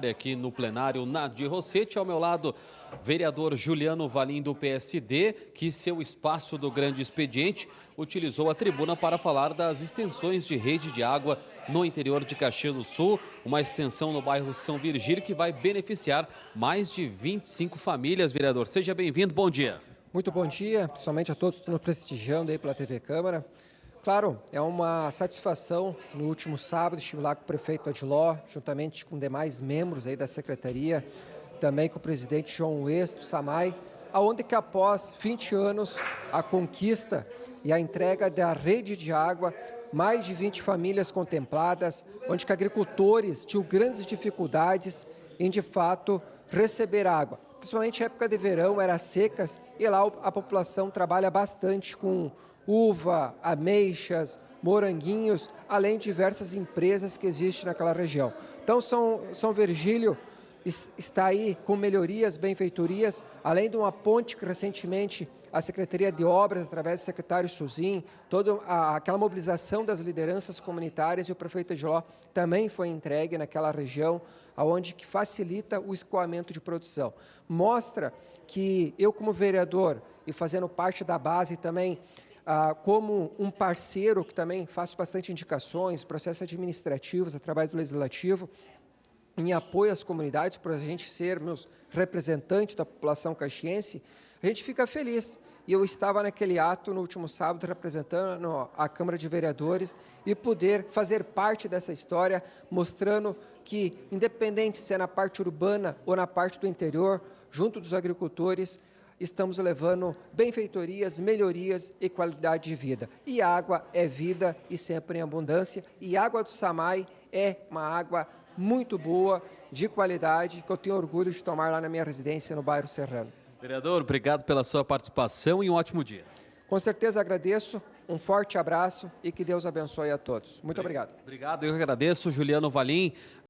Aqui no plenário, Nadir Rossetti, ao meu lado, vereador Juliano Valim do PSD, que seu espaço do grande expediente utilizou a tribuna para falar das extensões de rede de água no interior de Caxias do Sul, uma extensão no bairro São Virgílio que vai beneficiar mais de 25 famílias. Vereador, seja bem-vindo, bom dia. Muito bom dia, principalmente a todos que estão nos prestigiando aí pela TV Câmara. Claro, é uma satisfação. No último sábado estive lá com o prefeito Adiló, juntamente com demais membros aí da secretaria, também com o presidente João West, do SAMAI, aonde que após 20 anos a conquista e a entrega da rede de água, mais de 20 famílias contempladas, onde que agricultores tinham grandes dificuldades em de fato receber água. Principalmente a época de verão, eram secas, e lá a população trabalha bastante com uva, ameixas, moranguinhos, além de diversas empresas que existem naquela região. Então, São Virgílio está aí com melhorias, benfeitorias, além de uma ponte que recentemente a Secretaria de Obras, através do secretário Suzin, toda aquela mobilização das lideranças comunitárias, e o prefeito Adiló também foi entregue naquela região, aonde que facilita o escoamento de produção. Mostra que eu, como vereador, e fazendo parte da base também, como um parceiro que também faço bastante indicações, processos administrativos através do Legislativo, em apoio às comunidades, para a gente sermos representantes da população caxiense, a gente fica feliz. E eu estava naquele ato no último sábado representando a Câmara de Vereadores e poder fazer parte dessa história, mostrando que, independente se é na parte urbana ou na parte do interior, junto dos agricultores, estamos levando benfeitorias, melhorias e qualidade de vida. E água é vida e sempre em abundância. E a água do SAMAI é uma água muito boa, de qualidade, que eu tenho orgulho de tomar lá na minha residência no bairro Serrano. Vereador, obrigado pela sua participação e um ótimo dia. Com certeza agradeço, um forte abraço e que Deus abençoe a todos. Muito obrigado. Obrigado, eu que agradeço, Juliano Valim.